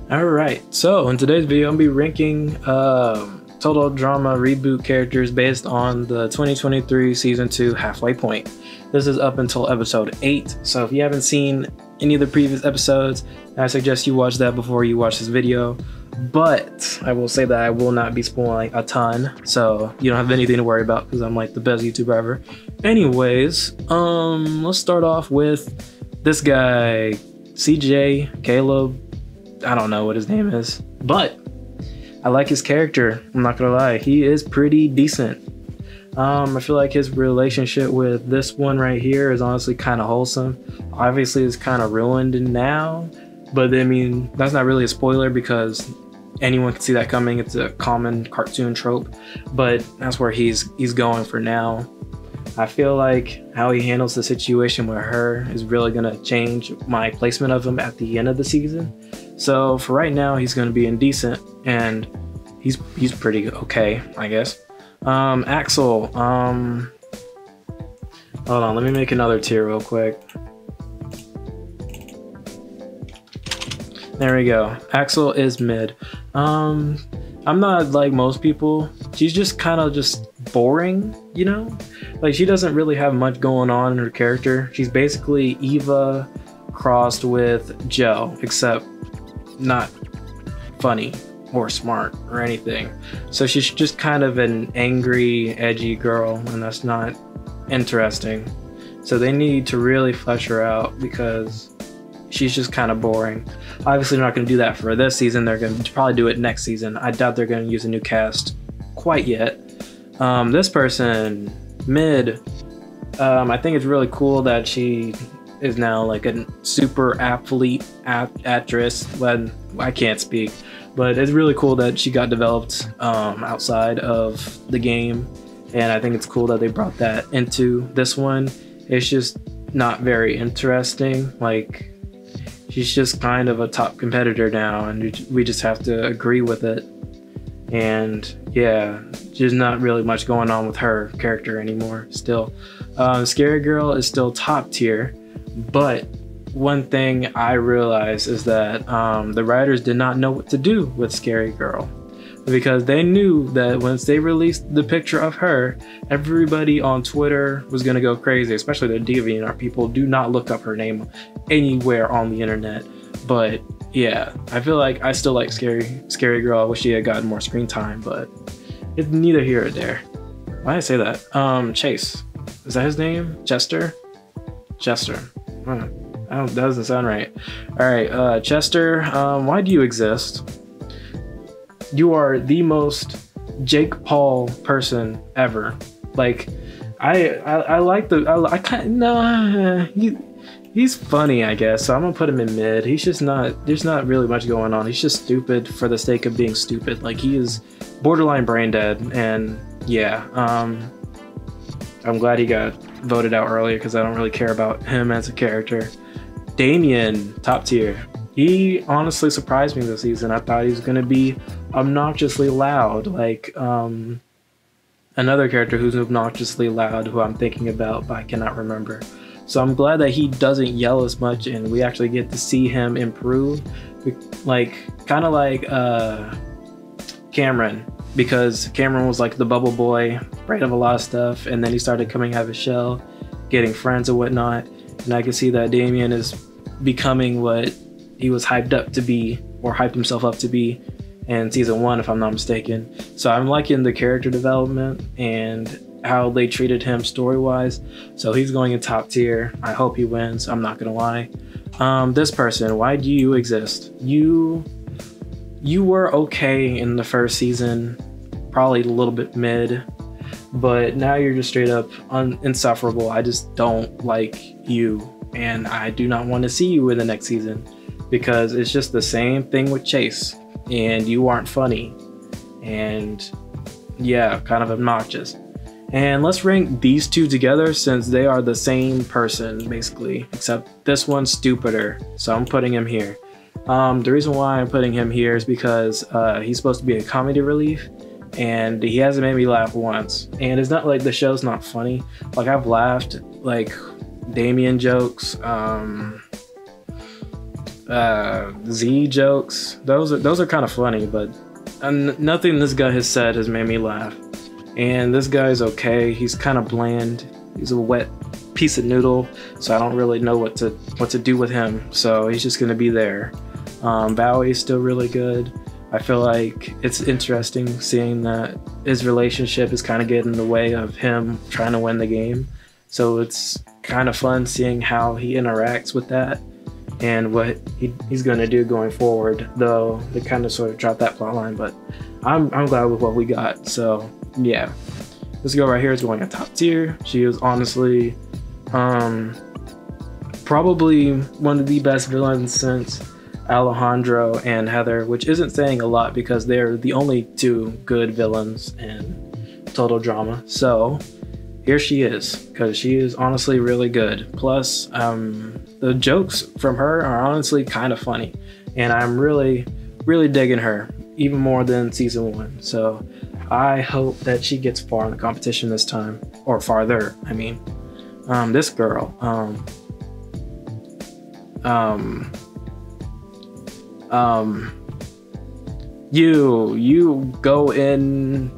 Alright, so in today's video, I'll be ranking Total Drama Reboot characters based on the 2023 Season 2 Halfway Point. This is up until episode 8, so if you haven't seen any of the previous episodes, I suggest you watch that before you watch this video. But I will say that I will not be spoiling a ton, so you don't have anything to worry about because I'm like the best YouTuber ever. Anyways, let's start off with this guy, CJ, Caleb. I don't know what his name is, but I like his character. I'm not gonna lie, he is pretty decent. I feel like his relationship with this one right here is honestly kind of wholesome. Obviously, it's kind of ruined now, but I mean, that's not really a spoiler because anyone can see that coming. It's a common cartoon trope, but that's where he's going for now. I feel like how he handles the situation with her is really gonna change my placement of him at the end of the season. So for right now, he's gonna be indecent, and he's pretty okay, I guess. Axel, hold on, let me make another tier real quick. There we go. Axel is mid. I'm not like most people. She's just kind of just boring, you know? Like, she doesn't really have much going on in her character. She's basically Eva crossed with Joe, except not funny or smart or anything. So she's just kind of an angry, edgy girl, and that's not interesting. So they need to really flesh her out because she's just kind of boring. Obviously, they're not going to do that for this season. They're going to probably do it next season. I doubt they're going to use a new cast quite yet. This person, mid, I think it's really cool that she is now like a super athlete actress. When I can't speak, but it's really cool that she got developed outside of the game, and I think it's cool that they brought that into this one. It's just not very interesting. Like, she's just kind of a top competitor now, and we just have to agree with it. And yeah, there's not really much going on with her character anymore still. Scary Girl is still top tier, but one thing I realized is that the writers did not know what to do with Scary Girl, because they knew that once they released the picture of her, everybody on Twitter was gonna go crazy, especially the DeviantArt people. Do not look up her name anywhere on the internet. But yeah, I feel like I still like Scary Girl. I wish she had gotten more screen time, but it's neither here or there. Why did I say that? Chase, is that his name? Chester? That doesn't sound right. All right, Chester, why do you exist? You are the most Jake Paul person ever. Like, I like he's funny, I guess, so I'm gonna put him in mid. He's just not, there's not really much going on. He's just stupid for the sake of being stupid. Like, he is borderline brain dead, and yeah, I'm glad he got voted out earlier because I don't really care about him as a character. Damien, top tier. He honestly surprised me this season. I thought he was gonna be obnoxiously loud, like another character who's obnoxiously loud who I'm thinking about, but I cannot remember. So I'm glad that he doesn't yell as much and we actually get to see him improve. Like, kind of like Cameron, because Cameron was like the bubble boy, afraid of a lot of stuff, and then he started coming out of his shell, getting friends and whatnot. And I can see that Damien is becoming what he was hyped up to be, or hyped himself up to be in season 1, if I'm not mistaken. So I'm liking the character development and how they treated him story-wise. So he's going in top tier. I hope he wins, I'm not gonna lie. This person, why do you exist? You were okay in the first season, probably a little bit mid, but now you're just straight up insufferable. I just don't like you, and I do not want to see you in the next season because it's just the same thing with Chase, and you aren't funny, and yeah, kind of obnoxious. And let's rank these two together since they are the same person basically, except this one's stupider, so I'm putting him here. The reason why I'm putting him here is because he's supposed to be a comedy relief, and he hasn't made me laugh once. And it's not like the show's not funny. Like, I've laughed like Damien jokes, Z jokes. Those are kind of funny, but nothing this guy has said has made me laugh. And this guy's okay. He's kind of bland. He's a wet piece of noodle, so I don't really know what to do with him. So he's just gonna be there. Bowie's still really good. I feel like it's interesting seeing that his relationship is kind of getting in the way of him trying to win the game. So it's kind of fun seeing how he interacts with that and what he's going to do going forward, though they kind of sort of dropped that plot line, but I'm glad with what we got. So yeah, this girl right here is going at top tier. She is honestly probably one of the best villains since Alejandro and Heather, which isn't saying a lot because they're the only two good villains in Total Drama. So here she is, because she is honestly really good. Plus, the jokes from her are honestly kind of funny, and I'm really digging her, even more than season 1. So I hope that she gets far in the competition this time, or farther. I mean, this girl, you go in.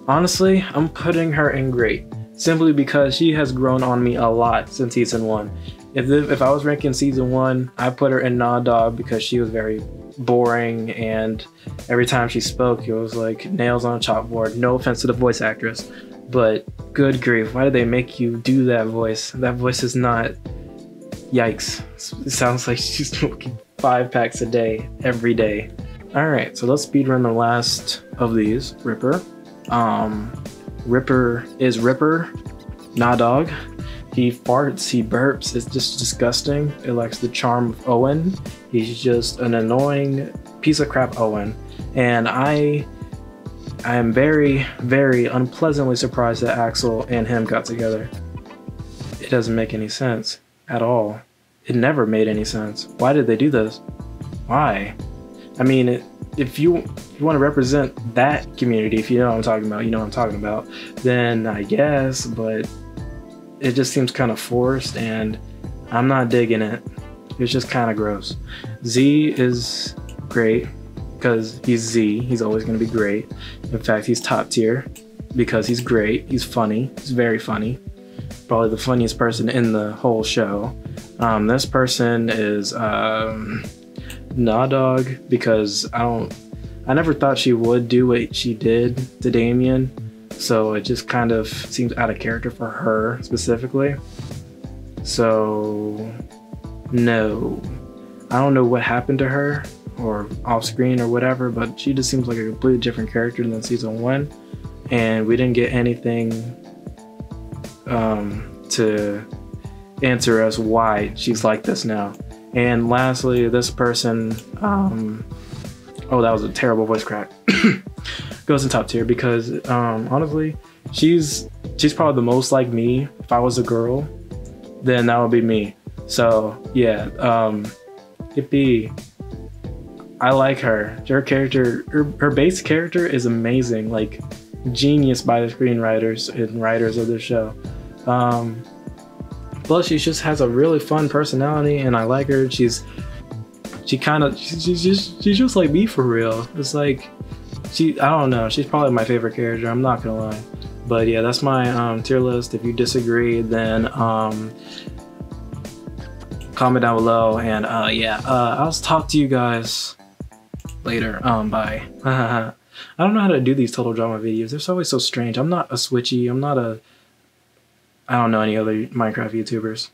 Honestly, I'm putting her in great, simply because she has grown on me a lot since season 1. If I was ranking season 1, I put her in Nah Dog because she was very boring, and every time she spoke, it was like nails on a chalkboard. No offense to the voice actress, but good grief, why did they make you do that voice? That voice is not. Yikes! It sounds like she's smoking 5 packs a day, every day. All right, so let's speedrun the last of these. Ripper. Ripper is Ripper. Nah Dog. He farts, he burps, it's just disgusting. It lacks the charm of Owen. He's just an annoying piece of crap Owen. And I am very unpleasantly surprised that Axel and him got together. It doesn't make any sense at all. It never made any sense. Why did they do this? Why? I mean, if you want to represent that community, if you know what I'm talking about, you know what I'm talking about, then I guess, but it just seems kind of forced, and I'm not digging it. It's just kind of gross. Z is great because he's Z. He's always going to be great. In fact, he's top tier because he's great. He's funny. He's very funny. Probably the funniest person in the whole show. This person is Nah Dog because I never thought she would do what she did to Damien, so it just kind of seems out of character for her specifically. So no, I don't know what happened to her or off screen or whatever, but she just seems like a completely different character than season 1, and we didn't get anything to answer us why she's like this now. And lastly, this person, oh, that was a terrible voice crack, goes in top tier because honestly, she's probably the most like me. If I was a girl, then that would be me. So yeah, Hippie, I like her. Her character, her base character is amazing, like genius by the screenwriters and writers of the show. Plus, she just has a really fun personality, and I like her. She's just like me for real. It's like I don't know. She's probably my favorite character. I'm not gonna lie. But yeah, that's my tier list. If you disagree, then comment down below. And yeah, I'll talk to you guys later. Bye. I don't know how to do these Total Drama videos. They're always so strange. I'm not a Switchy. I don't know any other Minecraft YouTubers.